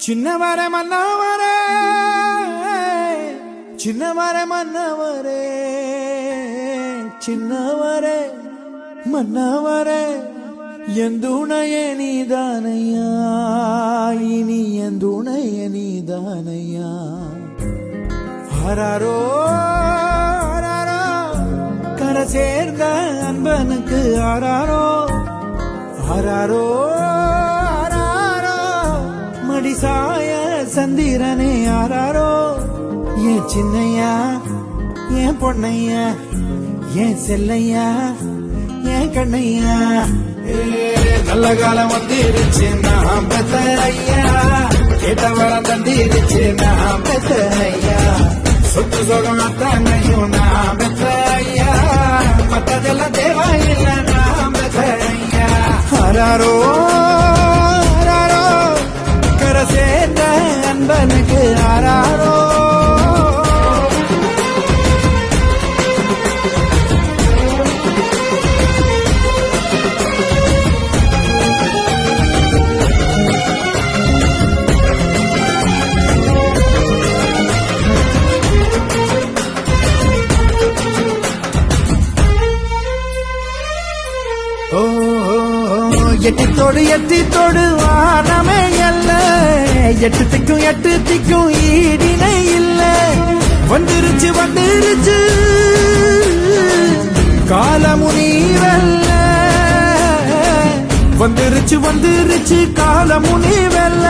சின்னவரே மன்னவரே சின்னவரே மன்னவரே சின்னவரே மன்னவரே எந்துணையே நீதானையா இனி எந்துணையே நீதானையா ஆராரோ ஆராரோ கரை சேர்ந்த அன்பனுக்கு ஆராரோ ஆராரோ மடிசாய சந்திரனே ஆராரோ ஏன் சின்னையா ஏன் பொன்னையா ஏன் செல்லையா ஏன் கண்ணையா நல்ல காலம் வந்துருச்சு நான் பெத்த ஐயா கேட்ட வரம் தந்திருச்சு நான் பெத்த ஐயா சொத்து சொகம் அத்தனையும் நான் பெத்த ஐயா மத்ததெல்லாம் தேவையில்லை நான் பெத்த ஐயா ஆராரோ ஆராரோ கரை சேர்ந்த அன்பனுக்கு ஆராரோ எட்டித்தோடு வானமே அல்ல எட்டு திக்கும் ஈடினை இல்ல வந்துருச்சு காலமுனிவல்ல வந்துருச்சு காலமுனிவல்ல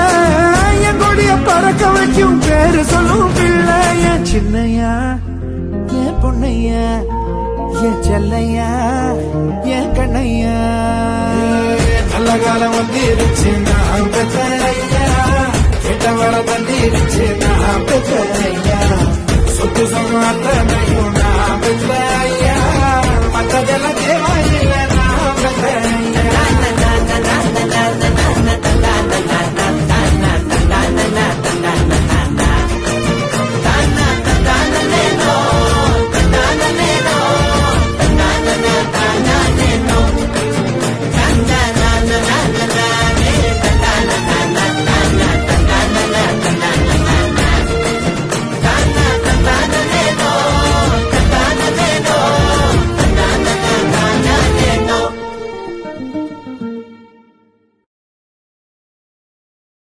என் கொடிய பறக்க வைக்கும் பேரு சொல்லும் பிள்ளை என் சின்னையா என் பொன்னையா என் செல்லையா என் கண்ணையா நல்ல காலம் வந்துருச்சு நான் பெத்த ஐயா கேட்ட வர தந்திருச்சு நான் பெத்த ஐயா சொத்து சொகம் அத்தனையும் நான் பெத்த